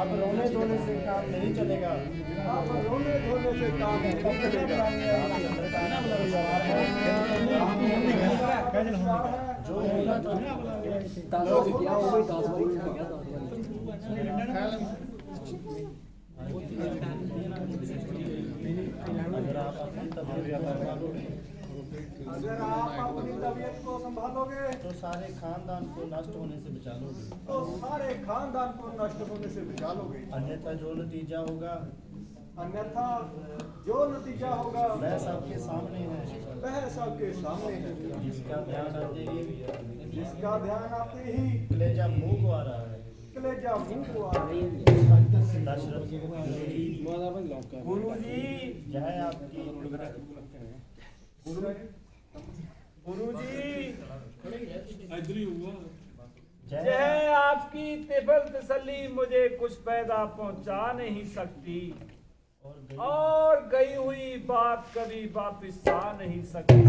अब रोने धोने से काम नहीं चलेगा। अब रोने धोने से काम नहीं चलेगा। जो होगा अगर आप अपनी तबीयत को संभालोगे तो सारे खानदान को नष्ट होने से बचा लोगे। तो सारे खानदान को नष्ट होने से बचा लोगे। अन्यथा जो नतीजा होगा वह सबके सामने है। वह सबके सामने है। जिसका ध्यान आते ही कलेजा मुंह को आ रहा है। कलेजा मुंह को आ रहा है। गुरु जी जय आपकी। गुरु जी जय आपकी तिफल तसल्ली मुझे कुछ पैदा पहुंचा नहीं सकती और गई हुई बात कभी वापिस आ नहीं सकती।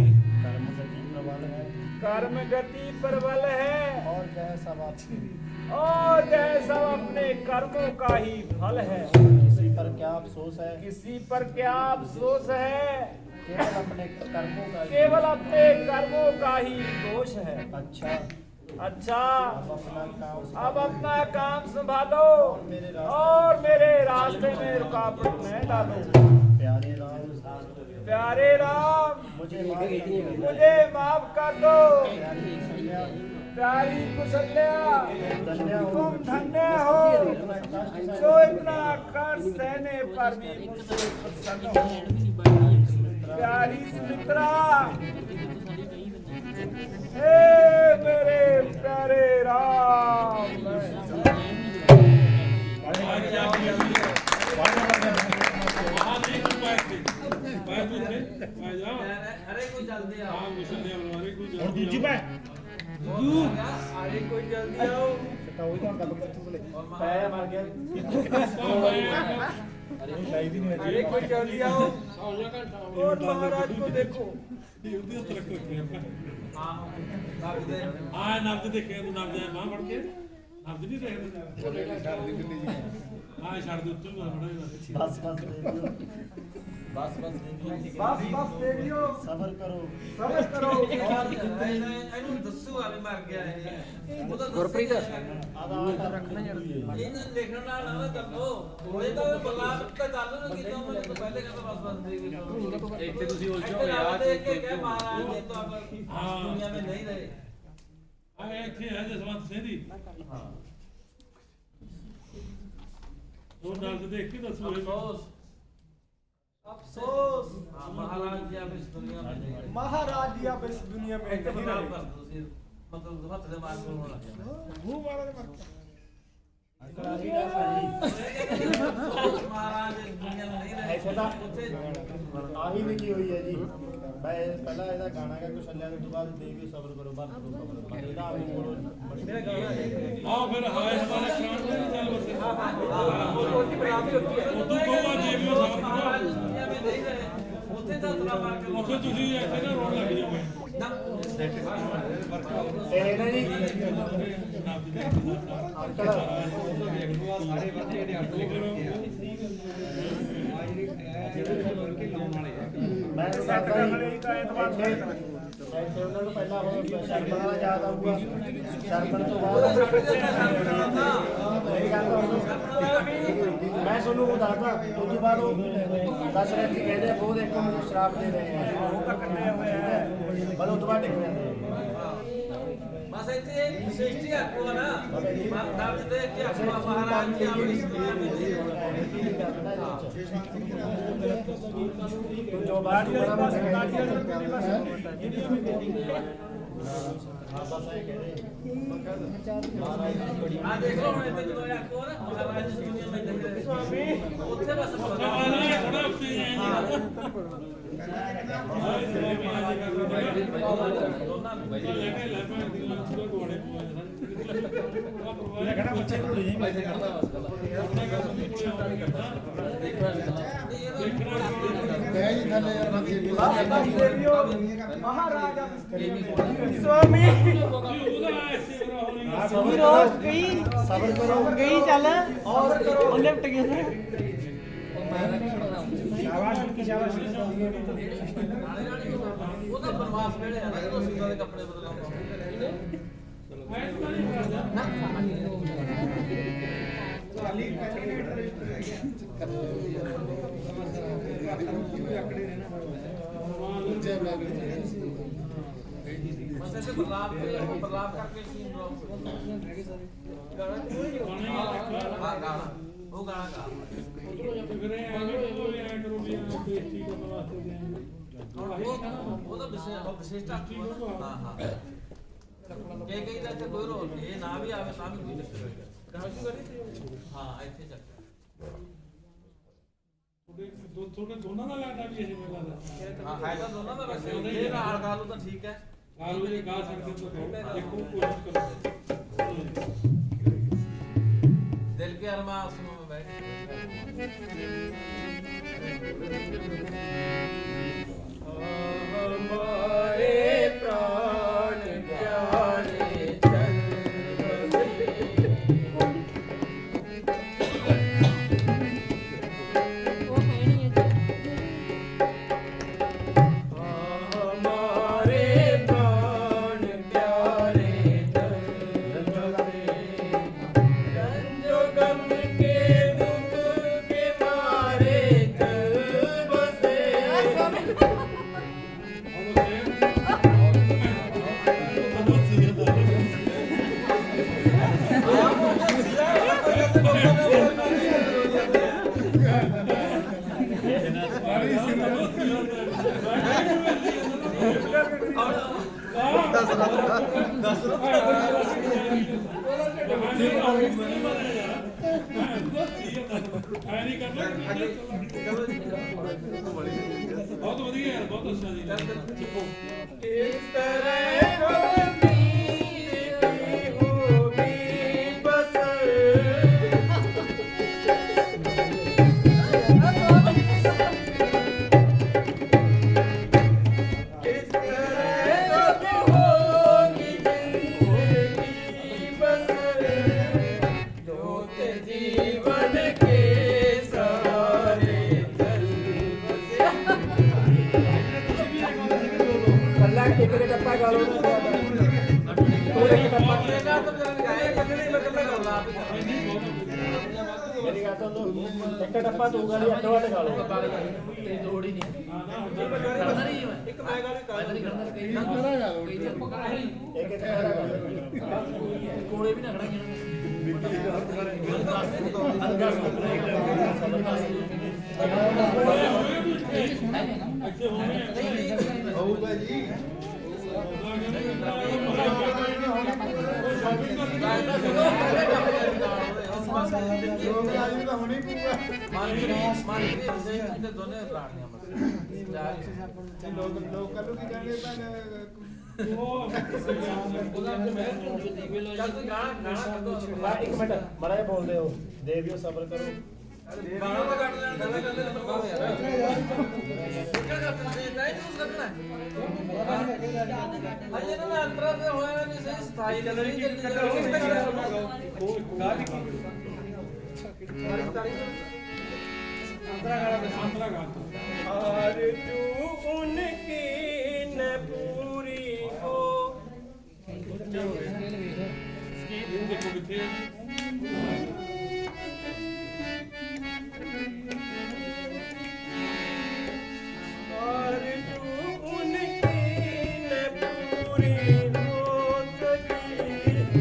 कर्म गति प्रबल है और यह सब अपने कर्मों का ही फल है। किसी पर क्या अफसोस है? किसी पर क्या अफसोस है? केवल अपने कर्मों का ही दोष है। अच्छा अब अपना काम संभालो और मेरे रास्ते में रुकावट न डालो। प्यारे राम मुझे माफ कर दो। प्यारी कुशल्या तुम धन्य हो जो इतना कष्ट सहने पर भी मुझसे प्रसन्न हो। प्यारी सुमित्रा हे मेरे प्यारे राम। अरे कोई जल्दी आओ। अरे कोई जल्दी आओ। अरे कोई जल्दी आओ और महाराज को देखो। नब्ज देखे नब्ज मां बढ़ के नब्ज नहीं रहे छड़ दे बस देवियो सबर करो ਇਹਨੂੰ ਦੱਸੋ ਆਵੇਂ ਮਰ ਗਿਆ ਇਹ ਉਹਦਾ ਗੁਰਪ੍ਰੀਤ रखना ਇਹਨਾਂ ਲਿਖਣ ਨਾਲ ਨਾ ਦੱਸੋ ਹੋਏ ਤਾਂ ਬਲਾ ਤਾਂ ਗੱਲ ਨਾ ਕੀਤਾ ਉਹਨੇ ਤੋਂ ਪਹਿਲੇ ਕਹਿੰਦਾ ਬਸ ਦੇ ਇੱਥੇ ਤੁਸੀਂ ਉਲਝੋ ਯਾਰ ਦੇਖ ਕੇ ਕਹੇ ਮਹਾਰਾਜ ਇਹ ਤਾਂ ਦੁਨੀਆ में नहीं रहे। ਆਏ ਇੱਥੇ ਹੈ ਜਸਵੰਤ ਸਿੰਘ ਦੀ ਉਹ ਨਬਜ ਦੇਖ ਕੇ ਦੱਸੋ अफसोस महाराज जी अब इस दुनिया में नहीं रहे। महाराज जी अब इस दुनिया में नहीं रहे। मतलब हाथ से मार को होना महाराज इस दुनिया में नहीं रहे। आही लिखी हुई है जी। मैं पहला ऐसा गाना का कुछ अल्लाह के बाद देवी सब्र करो बात करो सब्र इधर आप बोलो मेरा गाना है। हां फिर हाय हमारे प्राण में चल बस वो रोटी बराबर होती है। वो तो बात ये भी महाराज इस दुनिया में नहीं रहे। उसे ਤਾਂ ਉਤਰਾ ਮਾਰ ਕੇ ਉੱਥੇ ਤੁਸੀਂ ਇੱਥੇ ਨਾ ਰੋਣ ਲੱਗ ਜਾਓਗੇ ਨਾ ਤੇਰੇ ਨਾ ਜੀ ਅੰਕਲ ਸਾਰੇ ਬੰਦੇ ਜਿਹੜੇ ਅੱਡ ਲਿਖ ਰਹੇ ਆ ਆ ਜਿਹੜੇ ਵਰਕੇ ਲਾਉਣ ਵਾਲੇ ਆ ਮੈਂ ਸੈੱਟ ਕਰਨ ਵਾਲੇ ਹੀ ਤਾਂ ਐਤਵਾਰ ਨੂੰ ਇੱਥੇ ਉਹਨਾਂ ਨੂੰ ਪਹਿਲਾਂ ਉਹ ਸ਼ਰਮਣ ਵਾਲਾ ਯਾਦ ਆਊਗਾ ਸ਼ਰਮਣ ਤੋਂ ਉਹਦਾ ਬਾਅਦ ਛੱਡ ਦਿੱਤਾ ਨਾ ਮੇਰੀ ਗੱਲ ਮੈਂ ਤੁਹਾਨੂੰ ਉਹ ਦੱਸਦਾ ਉਸ ਤੋਂ ਬਾਅਦ ਉਹ ਦੱਸ ਰਹੇ ਸੀ ਕਹਿੰਦੇ ਆ ਬਹੁਤ ਇੱਕ ਨੂੰ ਸ਼ਰਾਬ ਦੇ ਰਹੇ ਆ ਉਹ ਤਾਂ ਕੱਟੇ ਹੋਏ ਆ ਪਰ ਉਸ ਤੋਂ ਬਾਅਦ ਡਿੱਗ ਜਾਂਦੇ ਬਸ ਇੱਥੇ ਵਿਸ਼ੇਸ਼ਟੀ ਆਖੋ ਨਾ ਮਾਨ ਸਾਹਿਬ ਦੇ ਕਿ ਆਖੋ ਮਹਾਰਾਜ ਜੀ ਆਪਣੀ ਸੇਵਾ ਮਿਲਦੀ ਜੋ ਬਾਤ ਗਾੜੀ ਵਾਲੀ ਪਾਸੇ ਗਾੜੀ ਵਾਲੀ ਪਾਸੇ ਆ ਦੇਖ ਲਓ ਹੁਣ ਇੱਥੇ ਜਦੋਂ ਆਖੋ ਨਾ ਮਹਾਰਾਜ ਜੀ ਦੁਨੀਆ ਵਿੱਚ ਦੇਖਦੇ ਸਵਾਮੀ ਉੱਥੇ ਬਸ ਥੋੜਾ ਉੱਤੇ ਜਾਏ ਮਹਾਰਾਜਾ स्वामी ਸਬਰ रोज गई ਸਬਰ ਕਰੋ गई चल और करो और लिफ्ट गया ਉਹਦਾ ਬਨਵਾਸ ਵੇਲੇ ਆ ਨਾ ਜਦੋਂ ਸੀਤਾ ਦੇ ਕੱਪੜੇ ਬਦਲਾਉਂਦਾ ਬਸ ਐਸੇ ਬਦਲਾਵ ਕਰਕੇ ਸੀਨ ਗਾਣਾ ਹਾਂ ਗਾਣਾ ਉਹ ਗਾਣਾ ਗਾ ਉਹ ਤਾਂ ਵਿਸ਼ੇਸ਼ਤਾ ਹਾਂ ਹਾਂ ਕਈ ਦਾ ਇੱਥੇ ਕੋਈ ਰੋਲ ਨਹੀਂ ਇਹ ਨਾ ਵੀ ਆਵੇ ਤਾਂ ਵੀ ਕੋਈ ਚੱਕਰ ਹੋਏਗਾ ਕਹਾਂ ਕੀ ਕਰੀ ਹਾਂ ਇੱਥੇ ਚੱਕਰ ਤੁਹਾਡੇ ਦੋਨਾਂ ਦਾ ਲੱਗਦਾ ਵੀ ਇਹ ਮੇਲਾ ਦਾ ਹਾਂ ਹੈ ਤਾਂ ਦੋਨਾਂ ਦਾ ਵੈਸੇ ਇਹ ਨਾਲ ਗਾ ਲਓ ਤਾਂ ਠੀਕ ਹੈ ਆਲੂ ਜੇ ਗਾ ਸਕਦੇ ਤਾਂ ਦੇਖੋ ਕੋਸ਼ਿਸ਼ ਕਰੋ दिल के अरमान सुनो में बैठ हमारे प्राण प्यारे चल हमारे प्राण प्यारे जो गम के दुख के मारे चल बसे ਬਹੁਤ ਵਧੀਆ ਯਾਰ ਬਹੁਤ ਅੱਛਾ ਜੀ इस तरह नींद होगी बसर इस तरह होगी जिंदगी बसर जोत जीवन के सहारे चल बसे ਕੱਲਾ ਇੱਕ ਇੱਕ ਟੱਪਾ ਗਾ ਲਓ पकड़ेगा तो जरा गाए पकड़े मैं कल्ला कर ला ਮੇਰੀ ਗੱਲ ਸੁਣ ਲਓ ਇੱਕ ਟੱਪਾ ਤੂੰ ਗਾ ਲਈ ਅੱਡੋ ਅੱਡ ਗਾ ਲਓ एक मैं गा ली काल नहीं करना ਇੱਕ ਇੱਕ ਕੋਲੇ ਵੀ ਨਾ ਹੋਊਗਾ ਜੀ दोनों प्राणियां ਲੋਕ ਕੱਲੂ ਕੀ ਕਹਿੰਦੇ चल तू गाना गाना कर दो ਇੱਕ ਮਿੰਟ ਮੜਾ ਜਿਹਾ ਬੋਲਦੇ ਹੋ ਦੇਵਿਓ ਸਬਰ ਕਰੋ ਬਾਹਰ ਦਾ ਕੱਟ ਲੈਣ ਦੇ ਕਹਿੰਦੇ ਤੈਨੂੰ ਕਹੋ ਯਾਰ ਕਿਹੜਾ ਕੱਟ ਦੇ ਨਹੀਂ ਤੂੰ ਕਰਨਾ ਅਜੇ ਨਾ ਅੰਤਰਾ ਤੇ ਹੋਇਆ ਨਹੀਂ ਸਹੀ ਸਥਾਈ ਕਲਰ ਕੀ ਕੱਟਾ ਉਹ ਗਾ ਵੀ अंतरा गाता आरज़ू उनकी न पूरी हो ये देखो कितने आरज़ू उनकी न पूरी हो सकी साल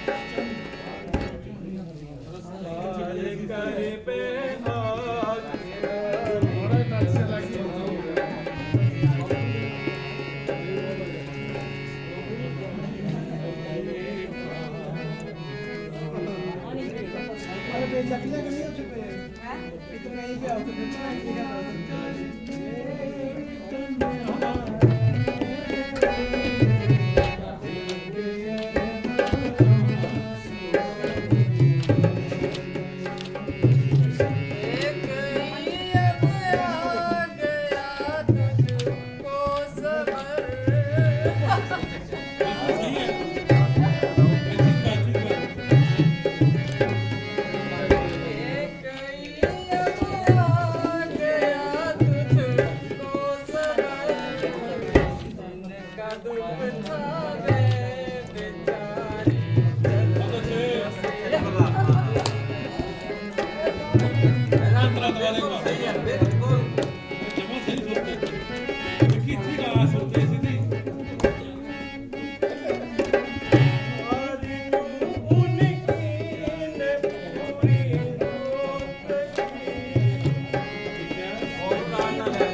कर अंतरा दबा देगा ਸਹੀ ਹੈ ਬਿਲਕੁਲ जमा सही सोचते देखी थी का सोचते सीधी ਹੋਰ ਨਾਲ ਨਾ ਲੈ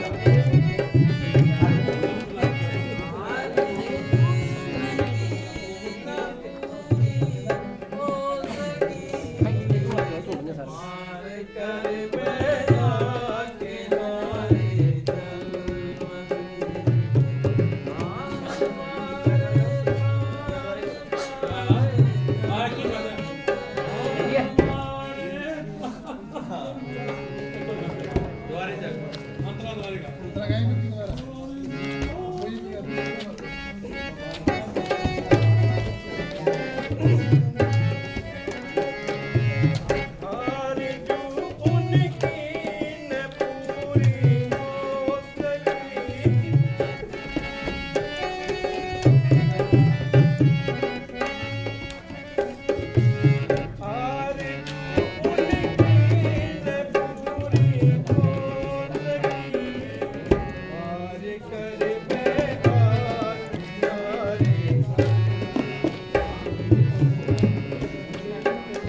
ਦੁਆਰੇ ਚੱਕ अंतरा दबाएगा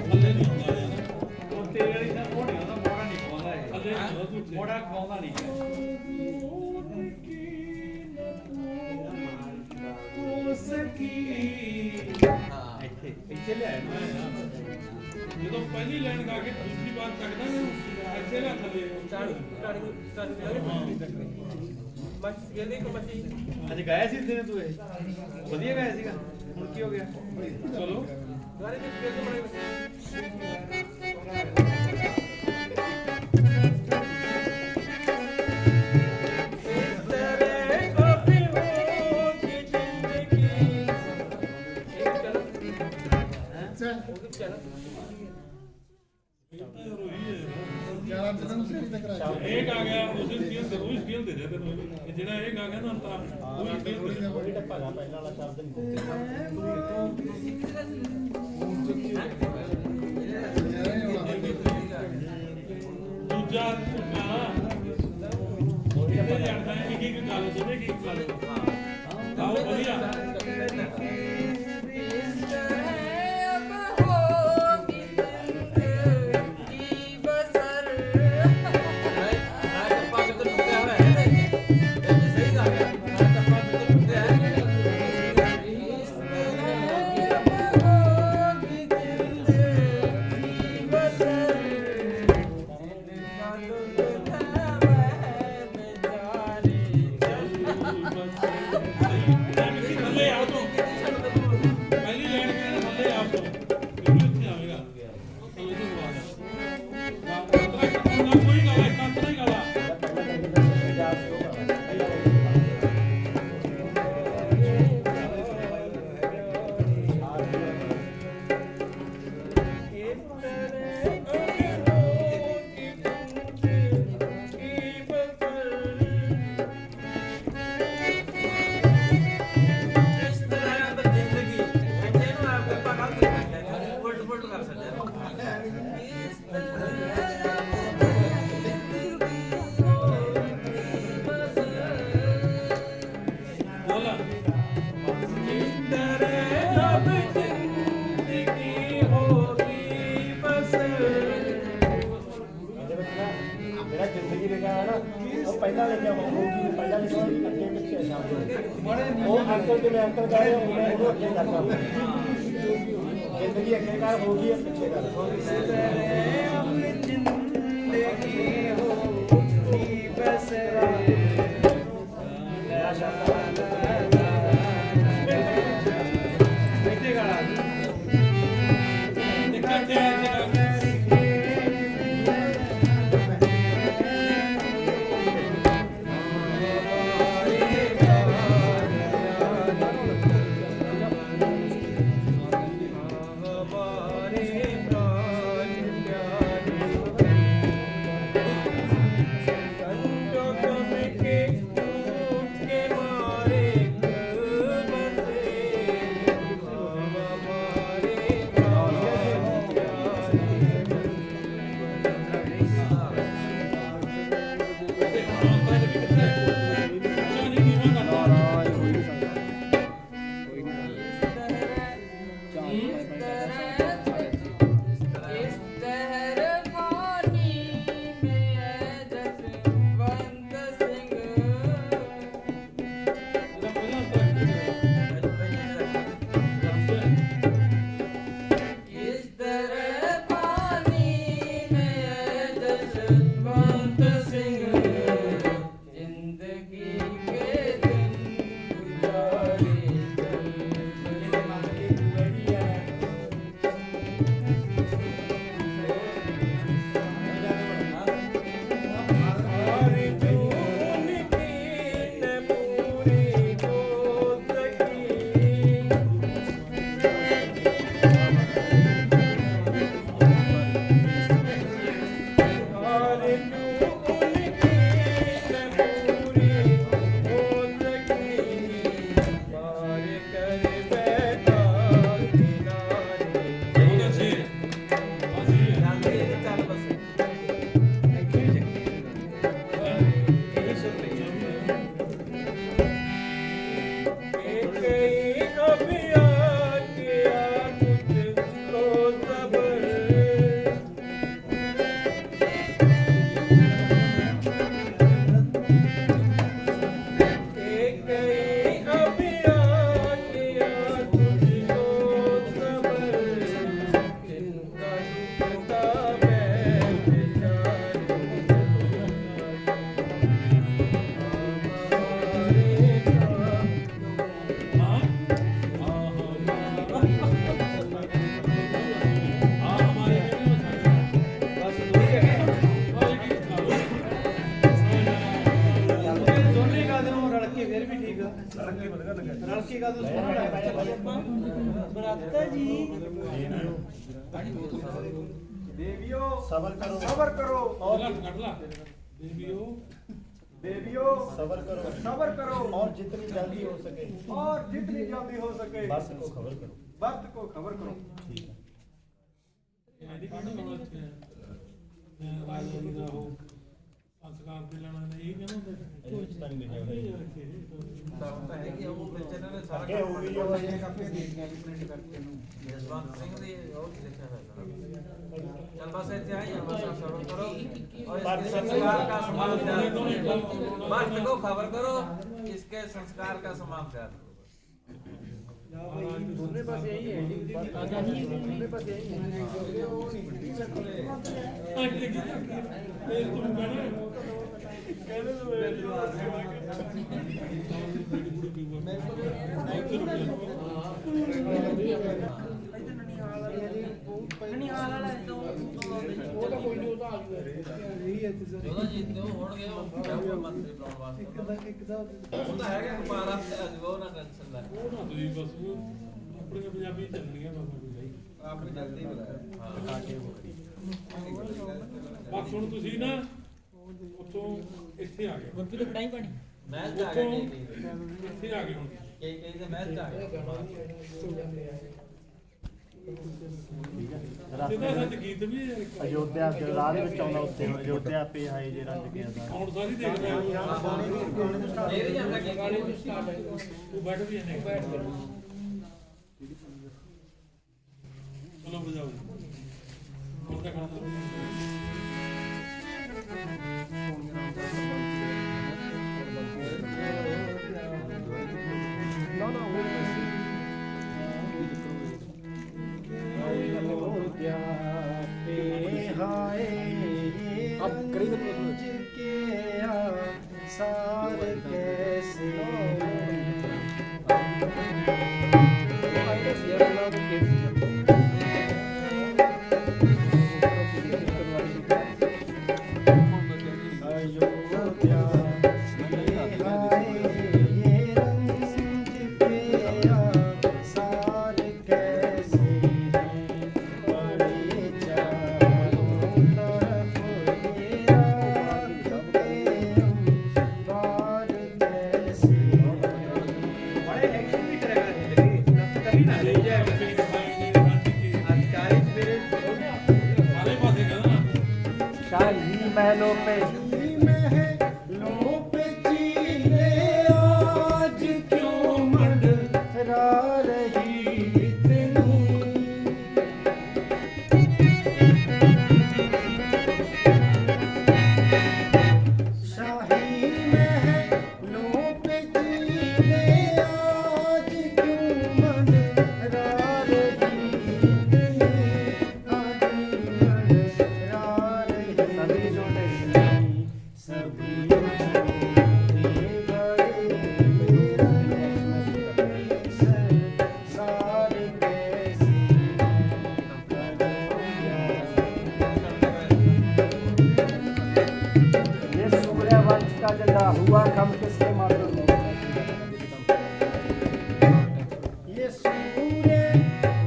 थल्ले नहीं होता है ਉਹ ਤੇਰੇ ਵਾਲੀ ਨਾ ਮੋੜਿਆ ਦਾ ਮੋੜਾ ਨਹੀਂ ਪਾਉਂਦਾ ਇਹ थल्ले नहीं होता झूठे ਮੋੜਾ ਪਾਉਂਦਾ ਨਹੀਂ ਇੱਥੇ ਇੱਥੇ ਲਿਆਇਆ ਨਾ ਜਦੋਂ ਪਹਿਲੀ ਲਾਈਨ ਗਾ ਕੇ ਦੂਸਰੀ ਵਾਰ ਤੱਕਦਾ ਇੱਥੇ ਨਾ ਥੱਲੇ ਅੱਜ ਗਾਇਆ ਸੀ ਦਿਨ ਤੂੰ ਇਹ ਵਧੀਆ ਗਾਇਆ ਸੀਗਾ ਹੁਣ ਕੀ ਹੋ ਗਿਆ चलो एक आ गया उसे स्केल दे वही स्केल दे दे तेन ये जेड़ा एक आ गया ना अंतरा वही स्केल दे ਕੋਈ ਟੱਪਾ ਗਾ ਪਹਿਲਾਂ ਵਾਲਾ ਸ਼ਬਦ ਨਹੀਂ दूजा ਉਹਦੇ ਜਾਣਦਾ ਹੈ ਕਿ ਕੀ ਗੱਲ ਸੁਣੇ ਕੀ ਗੱਲ ਆਓ ਵਧੀਆ ਥੱਲੇ ਆ ਅੰਕਲ ਜਿਵੇਂ ਅੰਕਲ ਕਹ ਰਹੇ ਹੋ ਮੈਂ ਉਹਨੂੰ ਅੱਗੇ ਕਰਦਾ ਜ਼ਿੰਦਗੀ ਅੱਗੇ ਕਰ ਹੋ ਗਈ ਪਿੱਛੇ ਕਰ अपनी जिंदगी होगी बस ਰਲਕੀ ਗੱਲ ਸੋਹਣਾ ਲੱਗਦਾ ਜੀ ਦੇਵਿਓ ਸਬਰ ਕਰੋ और कर ला देवियो सबर करो और जितनी जल्दी हो सके वक्त को खबर करो ठीक है ਇਹਦੀ ਕਿਹੜੀ ਨੌਲੇਜ ਹੈ ਮੈਂ ਰਾਜਵੀਰ ਦਾ ਉਹ ਸੰਸਕਾਰ ਤੇ ਲੈਣਾ ਨਹੀਂ ਕਹਿੰਦਾ ਕੁਝ ਤਾਂ ਨਹੀਂ ਲਿਖਿਆ ਹੋਇਆ ਤਾਂ ਹੈ ਕਿ ਉਹ ਵਿੱਚ ਇਹਨਾਂ ਨੇ ਸਾਰਾ ਅੱਗੇ ਹੋ ਗਈ ਜੋ ਇਹ ਕਾਪੀ ਦੇਖੀਆਂ ਵੀ ਪ੍ਰਿੰਟ ਕਰਕੇ ਨੂੰ ਜਸਵੰਤ ਸਿੰਘ ਦੀ ਉਹ ਕੀ ਲਿਖਿਆ ਹੋਇਆ चल बस ऐसे आई बस आप सबर करो और इसके संस्कार का समान त्याग करो वक्त को खबर करो इसके संस्कार का समान त्याग करो दोनों पास यही है दोनों पास यही है ਜਦੋਂ ਜਿੱਤੇ ਹੋਣਗੇ ਉਹ ਮੰਤਰੀ ਬਣਾਉਣ ਵਾਸਤੇ ਉਹ ਤਾਂ ਹੈਗਾ ਕੁਮਾਰਾ ਉਹ ਨਾ ਟੈਨਸ਼ਨ ਲੈ ਉਹ ਨਾ ਤੁਸੀਂ ਬਸ ਉਹ ਆਪਣੀਆਂ ਪੰਜਾਬੀ ਚੱਲਣੀਆਂ ਬਸ ਕੋਈ ਆਪਨੇ ਜਲਦੀ ਬੁਲਾਇਆ ਬਸ ਹੁਣ ਤੁਸੀਂ ਨਾ ਉੱਥੋਂ ਇੱਥੇ ਆ ਗਏ ਗੁਰਪ੍ਰੀਤ ਕਢਾਈ ਪਾਣੀ ਮੈਚ ਆ ਗਿਆ ਇੱਥੇ ਆ ਗਏ ਹੁਣ ਕਈ ਦੇ ਮੈਚ ਆ ਗਿਆ ਜਿਹਦਾ ਸੱਚ ਗੀਤ ਵੀ ਹੈ ਇੱਕ। ਅਯੋਧਿਆ ਰਾਹ ਦੇ ਵਿੱਚ ਆਉਂਦਾ ਉੱਤੇ ਅਯੋਧਿਆ ਪੇ ਆਏ ਜੇ ਰੰਗ ਗਿਆ ਦਾ ਹੁਣ ਸਾਰੀ ਦੇਖਦੇ ਆ ਇਹ ਜਾਂਦਾ ਕਿ ਉਹ ਬੈਠ ਵੀ ਜਾਂਦੇ ਚਲੋ ਬਜਾਓ ਹੁਣ ਤਾਂ ਖਾਣਾ बड़े एक्शन भी करेगा जिंदगी तभी ना ले जाएगा अधिकारी मेरे सारे पासे कहना शाही महलों पे हुआ कम किसके माध्यम ये सूर्य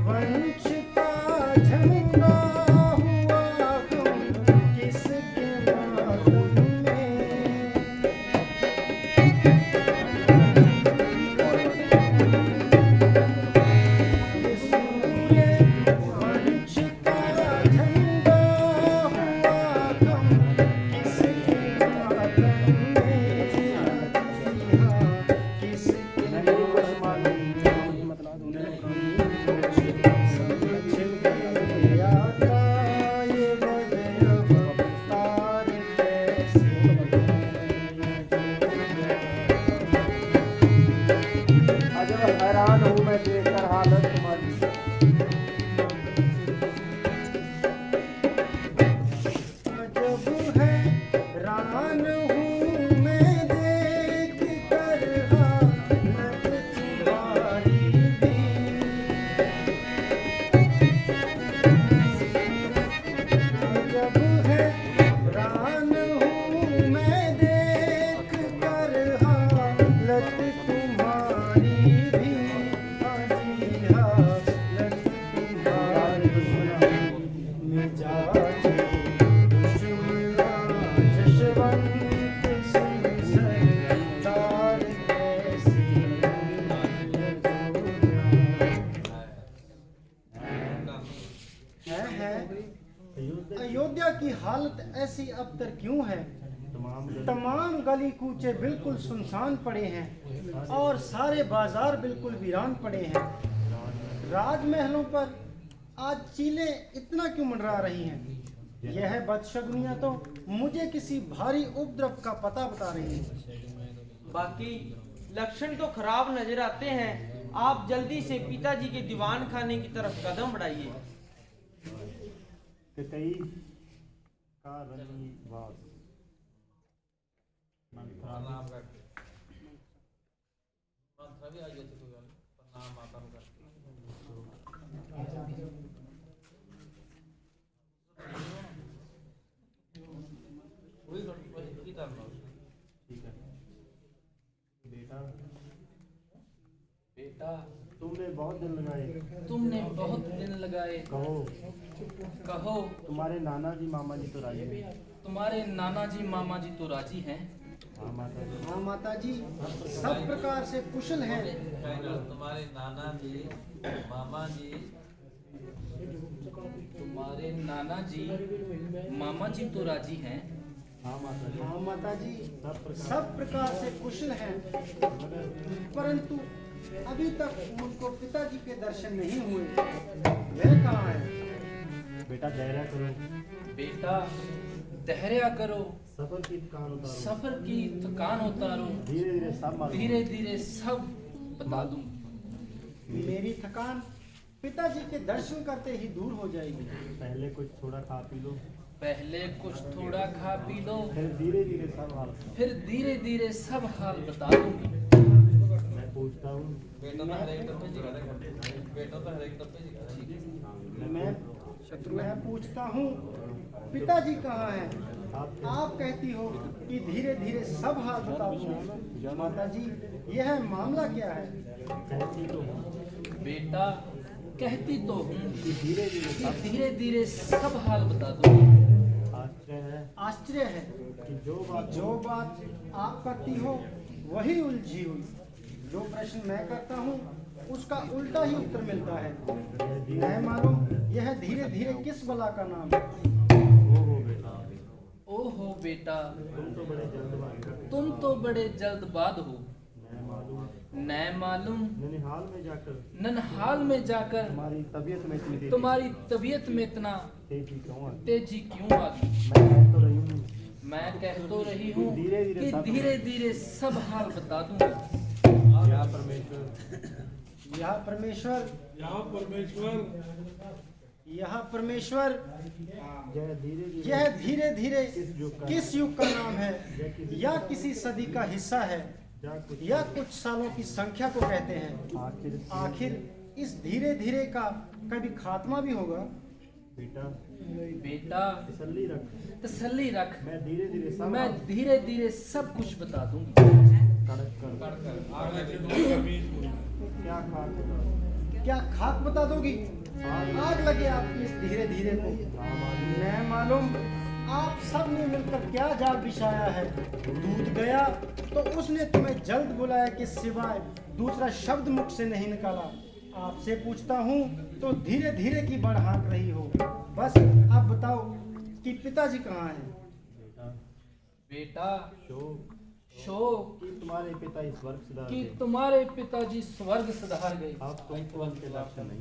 वंश का झंडा हुआ कम किसके माध्यम में ये सूर्य वंश का झंडा हुआ कम किसके माध्यम हैरान हूँ मैं देखकर हालत तुम्हारी अजब है रान हूँ मैं देख कर हालत तुम्हारी भी अजब है रान हूँ मैं देख कर हालत तुम्हारी भी हाजी हालत तुम्हारी मिजाज दुश्मना जशवंत सिंह सरदार कैसी है अयोध्या की हालत ऐसी अबतर क्यों है? तमाम गली कूचे बिल्कुल सुनसान पड़े हैं और सारे बाजार बिल्कुल वीरान पड़े हैं। राजमहलों पर आज चीलें इतना क्यों मंडरा रही हैं? यह बदशगुनियां तो मुझे किसी भारी उपद्रव का पता बता रही हैं। बाकी लक्षण तो खराब नजर आते हैं। आप जल्दी से पिताजी के दीवान खाने की तरफ कदम बढ़ाइए। कई का रंगवास मंत्र भी आ गए थे कोई वाले प्रणाम माता को करके वही की करना ठीक है बेटा बेटा तुमने बहुत दिन लगाए तुमने बहुत दिन लगाए कहो कहो तुम्हारे नाना जी मामा जी तो राजी हैं। तुम्हारे नाना जी मामा जी तो राजी हैं। हाँ माता जी हाँ माता जी सब प्रकार से कुशल हैं। तुम्हारे नाना जी मामा जी तुम्हारे नाना जी मामा जी तो राजी हैं। हाँ माता जी हाँ माता जी सब सब प्रकार से कुशल हैं, परंतु अभी तक उनको पिताजी के दर्शन नहीं हुए। वह कहाँ है? बेटा धैर्य करो, बेटा धैर्य करो, सफर की थकान उतारो, सफर की थकान उतारो, धीरे धीरे सब मालूम धीरे धीरे सब बता दूं। मेरी थकान पिताजी के दर्शन करते ही दूर हो जाएगी। पहले कुछ थोड़ा खा पी लो, पहले कुछ थोड़ा खा पी लो, फिर धीरे धीरे सब हाल फिर धीरे धीरे सब हाल बता दूंगी। मैं पूछता हूँ। बेटा तो हर एक डब्बे जिगा देगा, बेटा तो हर एक डब्बे जिगा देगा। मैं पूछता हूँ पिताजी कहाँ हैं? आप कहती हो कि धीरे धीरे सब हाल बता दूंगी। माता जी यह मामला क्या है? कहती तो हूँ बेटा कहती तो हूँ कि धीरे धीरे कि धीरे धीरे सब हाल बता दूंगी। आश्चर्य है कि जो बात आप करती हो वही उलझी हुई, जो प्रश्न मैं करता हूँ उसका उल्टा ही उत्तर मिलता है। नहीं मालूम यह धीरे धीरे किस बला का नाम है? ओहो बेटा, तुम तो बड़े जल्दबाजी जल्दबाद हो। न मालूम ननिहाल में जाकर तुम्हारी तबीयत में इतनी तेजी क्यों आ गई? मैं कह तो रही हूँ कि धीरे धीरे सब हाल बता दूंगा। यह परमेश्वर यह धीरे धीरे किस युग का नाम है? या किसी सदी का हिस्सा है, या कुछ सालों की संख्या को कहते हैं? आखिर इस धीरे धीरे का कभी खात्मा भी होगा? बेटा तसल्ली रख, मैं धीरे धीरे सब कुछ बता दूंगी। क्या खाक बता दोगी? आग लगे आपकी इस धीरे धीरे को। मैं मालूम आप सब ने मिलकर क्या जाल बिछाया है। दूध गया तो उसने तुम्हें जल्द बुलाया के सिवाय दूसरा शब्द मुख से नहीं निकाला। आपसे पूछता हूँ तो धीरे धीरे की बढ़ हाँक रही हो। बस आप बताओ कि पिताजी कहाँ हैं? बेटा शोक कि तुम्हारे पिता इस वर्ग सुधार कि गए। तुम्हारे पिताजी स्वर्ग सुधार गए। अब तुमको उनके दर्शन नहीं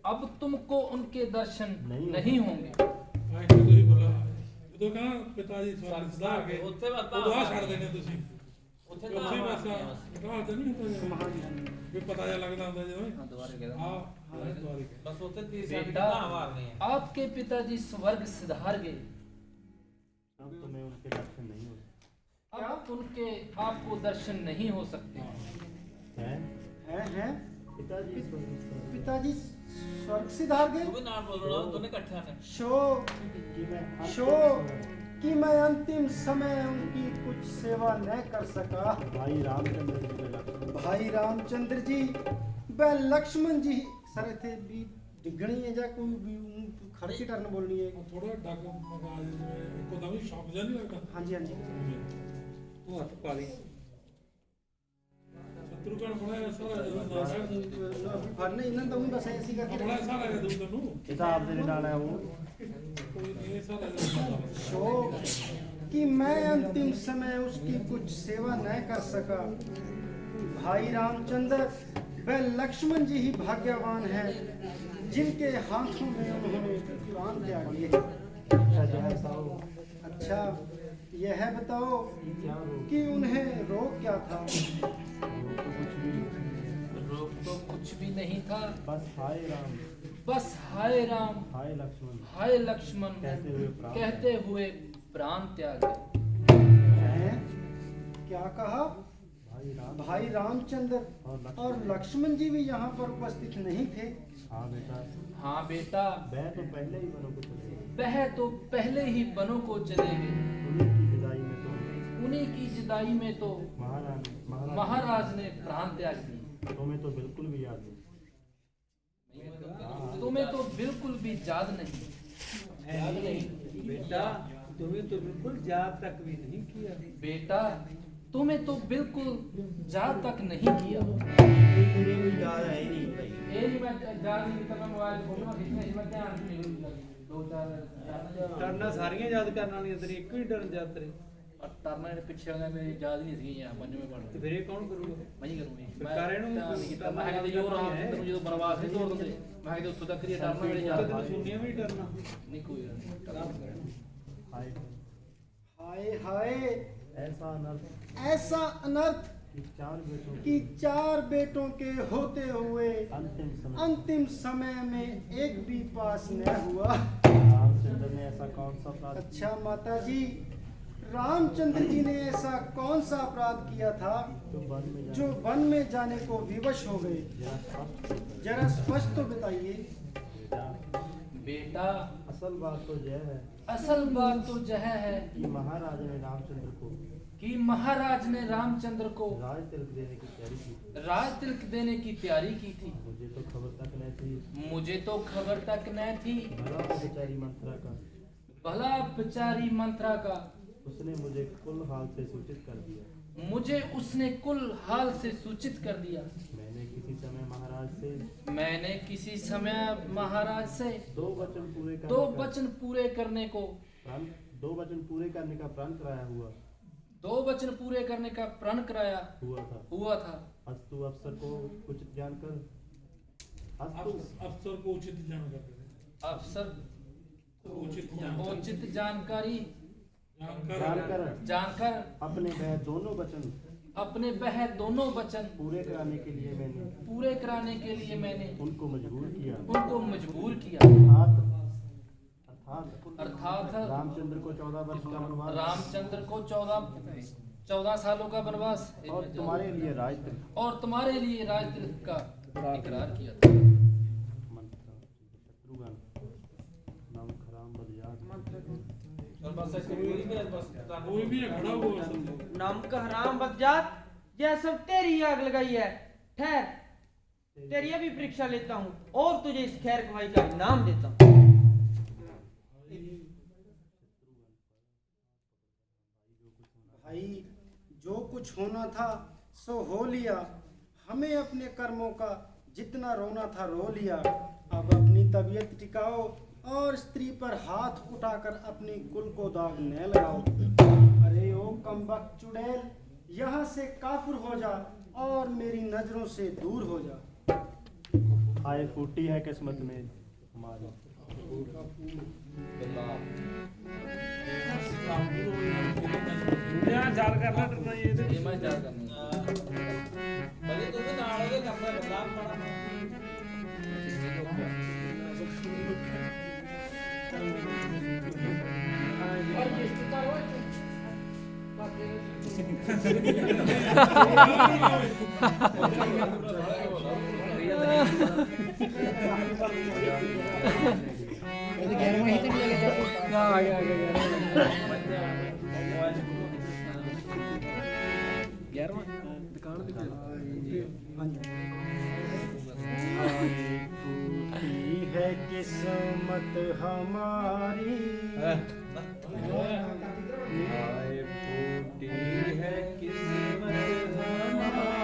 अब तुमको उनके दर्शन नहीं होंगे। ਜਦੋਂ ਕਹਾਂ ਪਿਤਾ ਜੀ ਸਵਾਲ ਸਦਾ ਆ ਗਏ ਉੱਥੇ ਬਤਾ ਉਹ ਆ ਛੱਡ ਦੇਣੇ ਤੁਸੀਂ ਉੱਥੇ ਉੱਥੇ ਤਾਂ ਬਸ ਕਹਾਂ ਤਾਂ ਨਹੀਂ ਹੁੰਦਾ ਵੀ ਪਤਾ ਜਿਹਾ ਲੱਗਦਾ ਹੁੰਦਾ ਜਦੋਂ हाँ, दोबारा कह ਆ रहा ਦੁਆਰੇ बस ਉੱਥੇ तीसरा बेटा कितना मारनी है। आपके पिताजी स्वर्ग सुधार गए। अब तुम्हें उनके दर्शन नहीं होते अब उनके आपको दर्शन नहीं हो सकते। हैं? पिताजी पिताजी स्वर्ग सिधार तू गए? भी नाम बोल रहा हो, तूने इकट्ठा ने शो कि मैं अंतिम समय उनकी कुछ सेवा न कर सका। भाई रामचंद्र जी के लक्ष्मण भाई रामचंद्र जी व लक्ष्मण जी सर थे भी डिगणी है जा कोई भी खर्ची टर्न बोलनी है। ਥੋੜਾ ਡੱਗ ਮਗਾ ਜਿਵੇਂ ਇੱਕੋ ਦਮ ਹੀ ਸ਼ੌਕ ਜਿਹਾ ਨਹੀਂ ਲੱਗਦਾ हाँ जी हाँ जी। ਉਹ ਹੱਥ ਪਾ ਦੇ ਸ਼ਤਰੂਘਨ ਬੜਾ ਸਾਰਾ ਜਦੋਂ अभी भरने इन्हें तो बस ऐसी करके ਬੜਾ ਸਾਰਾ ਹੈ ਦੂਰ ਤੈਨੂੰ किताब देने डाला है वो ਕੋਈ ਇਹ ਸਾਰਾ ਜਦੋਂ शो कि मैं अंतिम समय उसकी कुछ सेवा न कर सका। भाई रामचंद्र व लक्ष्मण जी ही भाग्यवान हैं जिनके हाथों में उन्होंने प्राण त्याग दिए। अच्छा यह बताओ कि उन्हें रोग क्या था? रोग तो कुछ भी नहीं था, बस हाय राम हाय लक्ष्मण कहते हुए कहते हुए प्राण प्राण त्याग गए। हैं? क्या कहा? भाई रामचंद्र और लक्ष्मण जी भी यहाँ पर उपस्थित नहीं थे? हाँ बेटा वह तो पहले ही बनों को चले गए। वह तो पहले ही बनों को चले गए। उन्हीं की जुदाई में तो महाराज ने प्राण त्याग दिए। तुम्हें तो बिल्कुल भी याद नहीं। तुम्हें तो बिल्कुल भी याद नहीं। बेटा तुम्हें तो बिल्कुल याद तक भी नहीं किया। बेटा तुम्हें तो बिल्कुल याद तक नहीं किया। याद है ही नहीं ਇਹ ਨਹੀਂ ਮੈਂ ਯਾਦ ਨਹੀਂ ਕੀਤਾ। ਮੈਂ ਮੋਬਾਈਲ ਫੋਟੋ ਖਿੱਚਣਾ ਸੀ, ਮੈਂ ਧਿਆਨ ਨਹੀਂ ਲੱਗਾ। ਦੋ ਚਾਰ ਕਰਨਾ ਸਾਰੀਆਂ ਯਾਦ ਕਰਨ ਵਾਲੀਆਂ ਤੇਰੀ ਇੱਕ ਵੀ ਡਰਨ ਯਾਦ ਤੇਰੀ ਟਰਨਾ ਜਿਹੜੇ ਪਿੱਛੇ ਵਾਲੇ ਮੇਰੇ ਯਾਦ ਨਹੀਂ ਸੀ ਜਾਂ ਪੰਜਵੇਂ ਪੜ੍ਹ ਤੇ ਫਿਰ ਇਹ ਕੌਣ ਕਰੂਗਾ? ਮੈਂ ਹੀ ਕਰੂੰਗੀ। ਫਿਰ ਕਰ ਇਹਨੂੰ ਧਿਆਨ ਨਹੀਂ ਕੀਤਾ। ਮੈਂ ਕਿਹਾ ਜੋ ਰਾਮ ਤੈਨੂੰ ਜਦੋਂ ਬਨਵਾਸ ਨਹੀਂ ਤੋੜ ਦਿੰਦੇ, ਮੈਂ ਕਿਹਾ ਉੱਥੋਂ ਤੱਕ ਹੀ ਟਰਨਾ ਮੇਰੇ ਤੇ ਯਾਦ ਤੈਨੂੰ ਸੁਣਨੀਆਂ ਵੀ ਨਹੀਂ ਡਰਨਾ। ਨਹੀਂ ਕੋਈ ਗੱਲ ਨਹੀਂ। हाय हाय ऐसा अनर्थ ऐसा अनर्थ कि 4 बेटों के होते हुए अंतिम समय में एक भी पास न हुआ। रामचंद्र ने ऐसा कौन सा अपराध? अच्छा माता जी, रामचंद्र जी ने ऐसा कौन सा अपराध किया था जो वन में जाने को विवश हो गए? जरा स्पष्ट तो बताइए। बेटा, असल बात तो यह है कि महाराज ने रामचंद्र को राज तिलक देने की तैयारी की थी। मुझे तो खबर तक न थी। भला बेचारी मंत्रा का उसने मुझे कुल हाल से सूचित कर दिया। मैंने किसी समय महाराज से 2 वचन पूरे करने का प्रण कराया हुआ था। अस्तु अफसर को उचित जानकारी जानकर अपने वह दोनों वचन पूरे कराने के लिए मैंने उनको मजबूर किया। अर्थात रामचंद्र को 14 वर्ष का वनवास, 14 सालों का वनवास और तुम्हारे लिए राज तिलक का इकरार किया था। नमक हराम बदजात, यह सब तेरी आग लगाई है। ठहर, तेरी अभी परीक्षा लेता हूँ और तुझे इस खैर कमाई का इनाम देता हूँ। भाई, जो कुछ होना था सो हो लिया। हमें अपने कर्मों का जितना रोना था रो लिया। अब अपनी तबीयत टिकाओ और स्त्री पर हाथ उठाकर अपनी कुल को दाग न लगाओ। अरे ओ कमबख्त चुड़ैल, यहाँ से काफिर हो जा और मेरी नजरों से दूर हो जा। हाय फूटी है किस्मत में हमारी। जार करना डरना ये मैं जार करना भले तुम्हें नाड़ोगे करना बदलाव पड़ा। है किस्मत हमारी, फूटी है किस्मत हमारी। है किस्मत हमारी।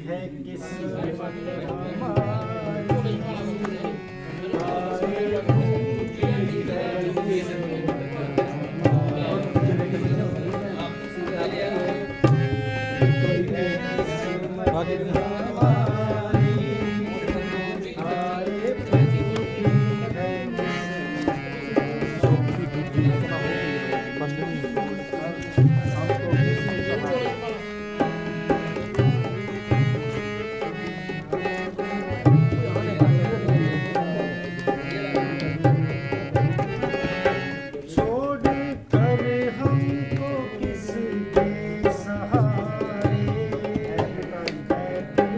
है किस्मत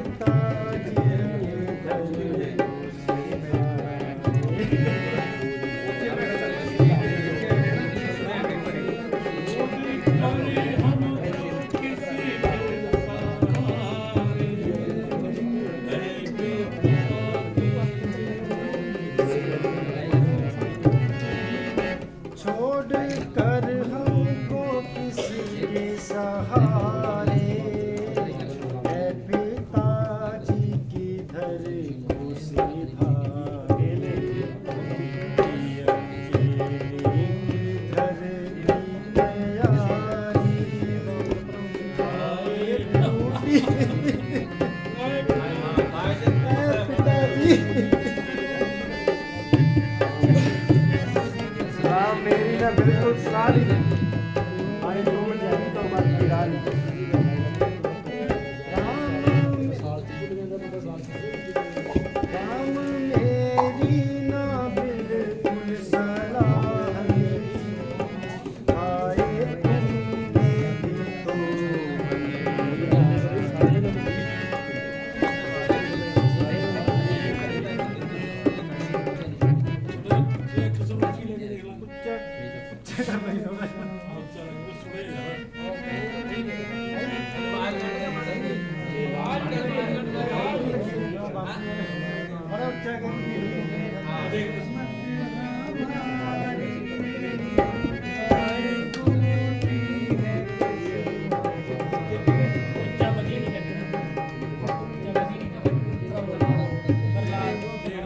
पिता पिताजी हाँ मेरी ना बिल्कुल सारी हमारे दो में जाएगी तो हमारी गिरानी राम मेरी ना बिल्कुल सलाह आए तुमने भी तो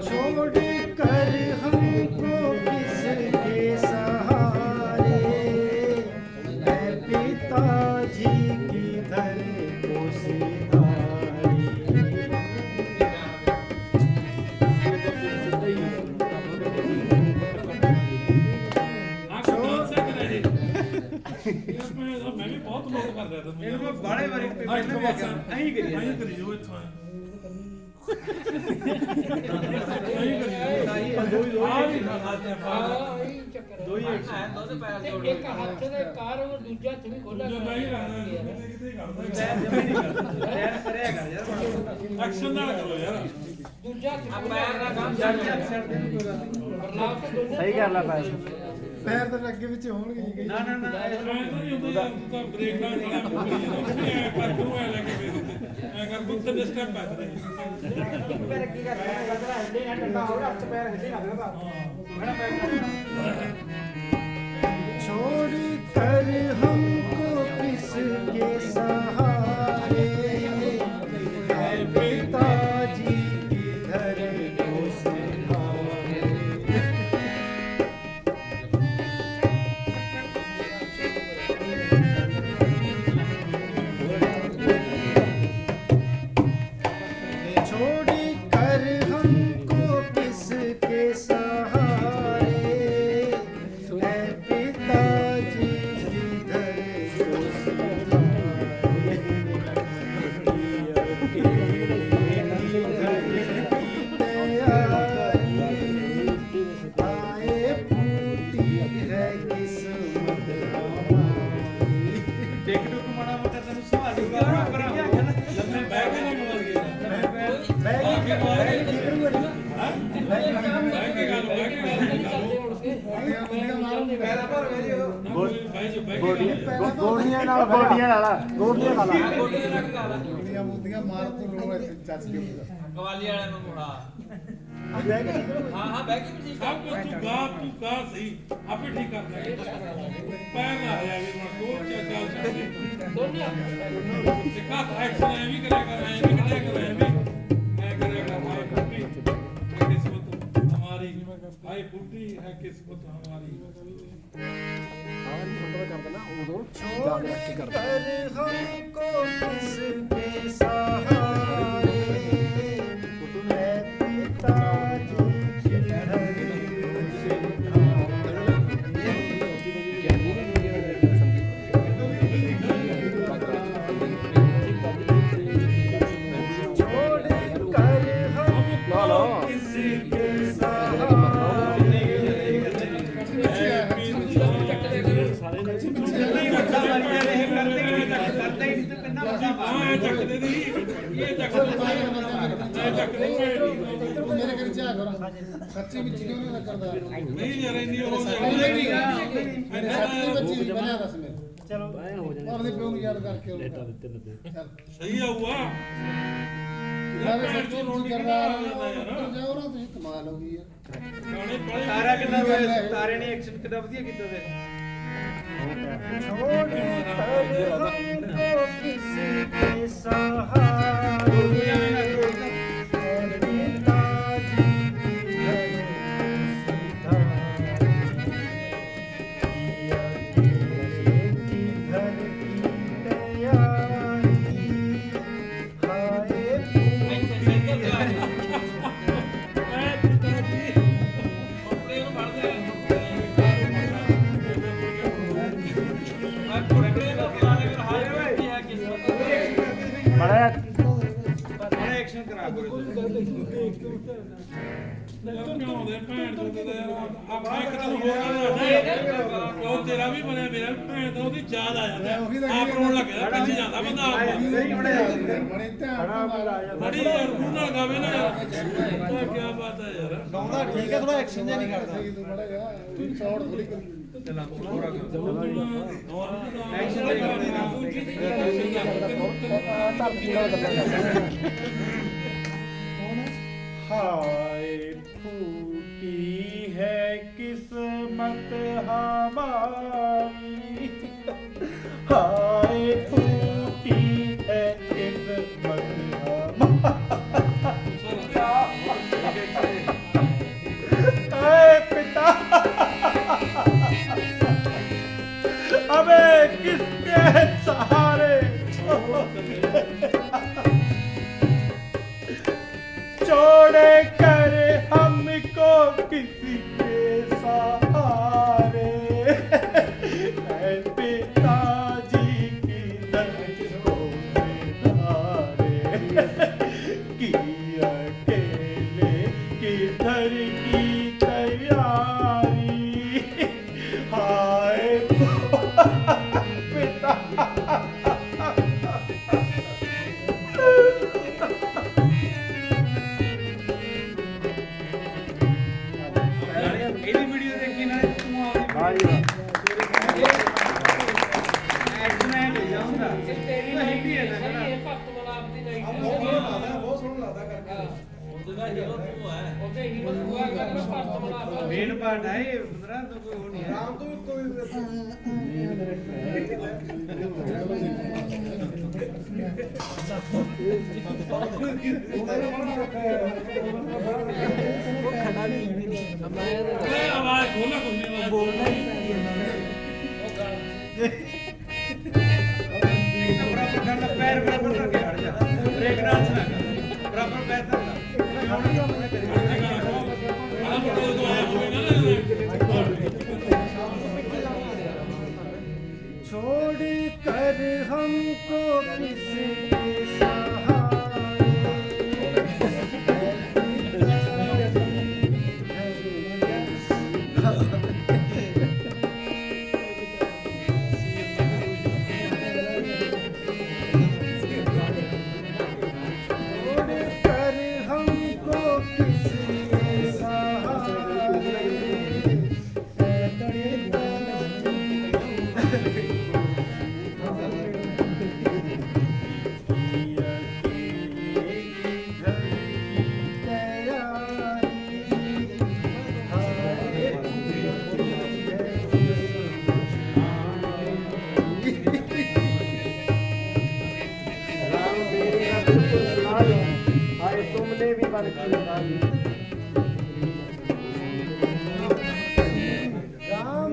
छोड़ कर हमको किसके सहारे मैं पिताजी की धर को सिधारी मैं भी बहुत लोग कर रहा था ਇਹਨੂੰ ਬਾੜੇ ਵਾਰੀ ਤੇ ਪਹਿਲਾਂ ਵੀ ਆਖਿਆ ਐਂ ਕਰੀ ਨਹੀਂ ਕਰੀ ਜੋ ਇੱਥੋਂ ਦੋ ਹੀ ਦੋਨੇ ਪੈਰ ਜੋੜ ਇੱਕ ਹੱਥ ਦੇ ਕਾਰ ਔਰ ਦੂਜਾ ਹੱਥ ਵੀ ਖੋਲਾ ਜੋ ਨਹੀਂ ਕਰਦਾ ਕਿਤੇ ਕਰਦਾ ਪੈਰ ਜਮੇ ਨਹੀਂ ਕਰਦਾ ਪੈਰ ਕਰਿਆ ਕਰ ਯਾਰ ਐਕਸ਼ਨ ਨਾਲ ਕਰੋ ਯਾਰ ਦੂਜਾ ਹੱਥ ਆ ਪੈਰ ਦਾ ਕੰਮ ਜਾਂ ਛੱਡ ਕਿ ਛੱਡ ਦੇ ਕੋਈ ਗੱਲ ਨਹੀਂ ਬਰਲਾਪ ਤੇ ਦੋਨੇ ਸਹੀ ਕਰ ਲਾ ਪੈਰ ਤਾਂ ਅੱਗੇ ਵਿੱਚ ਹੋਣਗੇ ਨਾ ਨਾ ਨਾ ਮੈਂ ਤਾਂ ਨਹੀਂ ਹੁੰਦਾ ਯਾਰ ਤੂੰ ਤਾਂ ਬ੍ਰੇਕ ਨਾਲ ਖੜਾ ਐ ਕਰ ਤੂੰ ਐ ਲੈ ਕੇ ਵੇਖ ਐ ਕਰ ਤੂੰ ਤੇ ਸਟੈਪ ਪੈ ਤੇ ਪੈਰ ਕੀ ਕਰਦਾ ਲੱਗਦਾ ਹਿੱਲੇ ਨਾ ਡੰਡਾ ਹੋ ਹੱਥ ਪੈਰ ਹਿੱਲੇ ਲੱਗਦਾ ਬੜਾ ਪੈਰ छोड़ कर हमको किसके सहारे मैं पिताजी की धर को सिधारे छोड़ कर हमको किसके सहारे मैं पिताजी की धर को सिधारे आए फूटी है किस्मत हमारी ਦੇਖ ਲੋ ਮਾੜਾ ਮੋਟਾ ਤੈਨੂੰ ਸਵਾਲੂਗਾ ਪਰ ਕੀ ਆਖਿਆ ਨਾ ਲੰਮੇ ਬੈਗ ਨਾਲ ਮੋੜ ਗਿਆ बैग की करूँगा ਬੈਗ ਕੀ ਗੱਲ ਪੈਰ ਭਰ ਵੇ ਜੀ ਭਾਈ ਜੋ ਬੈਗ ਗੋਲੀਆਂ ਨਾਲ ਗੋਲੀਆਂ ਨਾਲ ਗੋਲੀਆਂ ਨਾਲ ਗੋਡੇ ਲੱਗ ਗਾ ਦੁਨੀਆ ਮੁੰਦੀਆਂ ਮਾਰ ਤੂੰ ਲੋ ਚੱਜ ਕੇ ਕਵਾਲੀ ਵਾਲਿਆਂ ਨੂੰ ਮੁੜਾ बैग की करूँगा ਹਾਂ ਹਾਂ ਬੈਗ ਵੀ ਠੀਕ ਸਭ ਕੁਝ ਤੂੰ ਗਾ ਸਹੀ ਆਪੇ ਠੀਕ ਕਰ ਦਾਂਗੇ ਪੈਰ ਨਾ ਆਇਆ ਵੀ ਹੁਣ ਕੋਚ ਚੱਲ ਚੱਲ ਦੋਨੇ ਹੱਥ ਤੇ ਕਾ ਐਕਸ਼ਨ ਐ ਵੀ ਕਰਿਆ ਕਰ ਐ ਵੀ ਕਰਿਆ ਕਰ ਐ ਵੀ ਮੈਂ ਕਰਿਆ ਕਰ ਭਾਈ ਪੁੱਟੀ ਹੈ ਕਿਸਮਤ ਹਮਾਰੀ ਭਾਈ ਪੁੱਟੀ ਹੈ ਕਿਸਮਤ ਹਮਾਰੀ छोड़ कर हमको किसके सहारे मैं पिताजी की धर को सिधारे छोड़ कर हमको किसके सहारे ਕਰਦੇ ਹੀ ਤੇ ਪਿੰਨਾ ਮਸਾ ਐ ਚੱਕ ਦੇ ਦੀ ਇਹ ਚੱਕ ਦੇ ਐ ਚੱਕ ਦੇ ਮੇਰੇ ਘਰ ਜਾ ਕਰ ਸੱਚੀ ਵਿੱਚ ਕਿਉਂ ਨਹੀਂ ਕਰਦਾ ਨਹੀਂ ਯਾਰ ਇੰਨੀ ਹੋ ਉਹਨੇ ਵੀ ਗਾ ਮੈਂ ਸੱਚੀ ਵਿੱਚ ਬਣਿਆ ਦੱਸ ਮੇਰੇ चलो ਆਪਣੇ ਪਿਓ ਨੂੰ ਯਾਦ ਕਰਕੇ ਚੱਲ ਸਹੀ ਆਊਗਾ ਮੈਂ ਸੱਚੀ ਨੂੰ ਕਰਦਾ ਜਾਓ ਨਾ ਤੁਸੀਂ ਕਮਾਲ ਹੋ ਗਈ ਯਾਰ ਗਾਣੇ ਪੜੇ ਤਾਰਾ ਕਿੰਨਾ ਹੋਇਆ ਤਾਰੇ ਨੇ ਐਕਸ਼ਨ ਕਿੰਨਾ ਵਧੀਆ ਕੀਤਾ ਤੇ छोड़ कर हमको किसके सहारे मैं पिताजी की धर को सिधारे की घर की तैयारी बड़ा एक्शन करा करो ਕਿਉਂ ਦੇ ਭੈਣ ਚੋਦ ਦੇ ਆਪਣਾ ਇੱਕ ਦਿਨ ਹੋਰ ਉਹ ਤੇਰਾ ਵੀ ਬਣਿਆ ਮੇਰਾ ਵੀ ਭੈਣ ਦਾ ਉਹਦੀ ਯਾਦ ਆ ਜਾਂਦਾ ਆਪ ਰੋਣ ਲੱਗਿਆ ਪਿੱਛੇ ਜਾਂਦਾ ਬੰਦਾ ਆਪ ਬੜੀ ਯਾਰ ਰੂਹ ਨਾਲ ਗਾਵੇ ਨਾ ਯਾਰ ਕੀ ਬਾਤ ਹੈ ਯਾਰ गाँव ठीक है थोड़ा एक्शन नहीं करता एक्शन नहीं हाय फूटी है किस्मत हमारी, हाय फूटी है किस्मत हमारी। हाय पिता अबे किसके सहारे छोड़े कर हमको किसी के सहारे, ऐ पिताजी की दर्दों से धारे, की अकेले किधर की तैयारी, हाय पिता ਇਹਦੀ ਵੀਡੀਓ ਦੇਖੀ ਨਾ ਤੂੰ ਆਪਣੀ ਐਕਸ਼ਨ ਐ ਲੈ ਜਾਊਂਗਾ ਤੇਰੀ ਨਹੀਂ ਵੀ ਹੈ ਨਾ ਭਗਤ ਵਾਲਾ ਆਪਦੀ ਨਹੀਂ ਬਹੁਤ ਸੋਹਣਾ ਲੱਗਦਾ ਕਰਕੇ ਉਹਦਾ ਹੀਰੋ ਤੂੰ ਹੈ ਉਹਦੇ ਹੀਰੋ ਹੁਆ ਕਰ ਭਗਤ ਵਾਲਾ ਮੇਨ ਪਾਰਟ ਹੈ ਇਹ ਪੁੱਤਰਾ ਤਾਂ ਕੋਈ ਹੋਰ ਨਹੀਂ ਹੈ ਰਾਮ ਤੋਂ ਕੋਈ ਆਵਾਜ਼ ਖੋਲਾ ਕੁਝ ਨਹੀਂ ਬੋਲਣਾ बराबर करना पैर बराबर रख के हट जा ब्रेक डांस ना कर बराबर पैर धरना छोड़ कर हमको किसके तुमने भी बन की लगा ली राम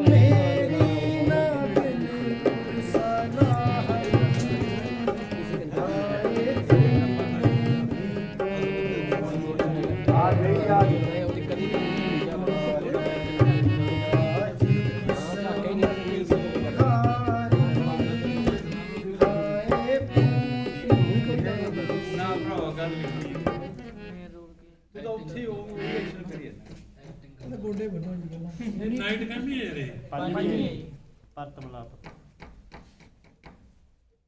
मेरी नाम ना भरावा गल नहीं तू तो ਉੱਥੇ ਹੀ ਉਹ ਐਕਸ਼ਨ ਕਰੀ ਜਾਂਦਾ ਨਾਈਟ ਕਹਿੰਦੀ ਹੈ ਰੇ ਪਰਤ ਮਲਾਪ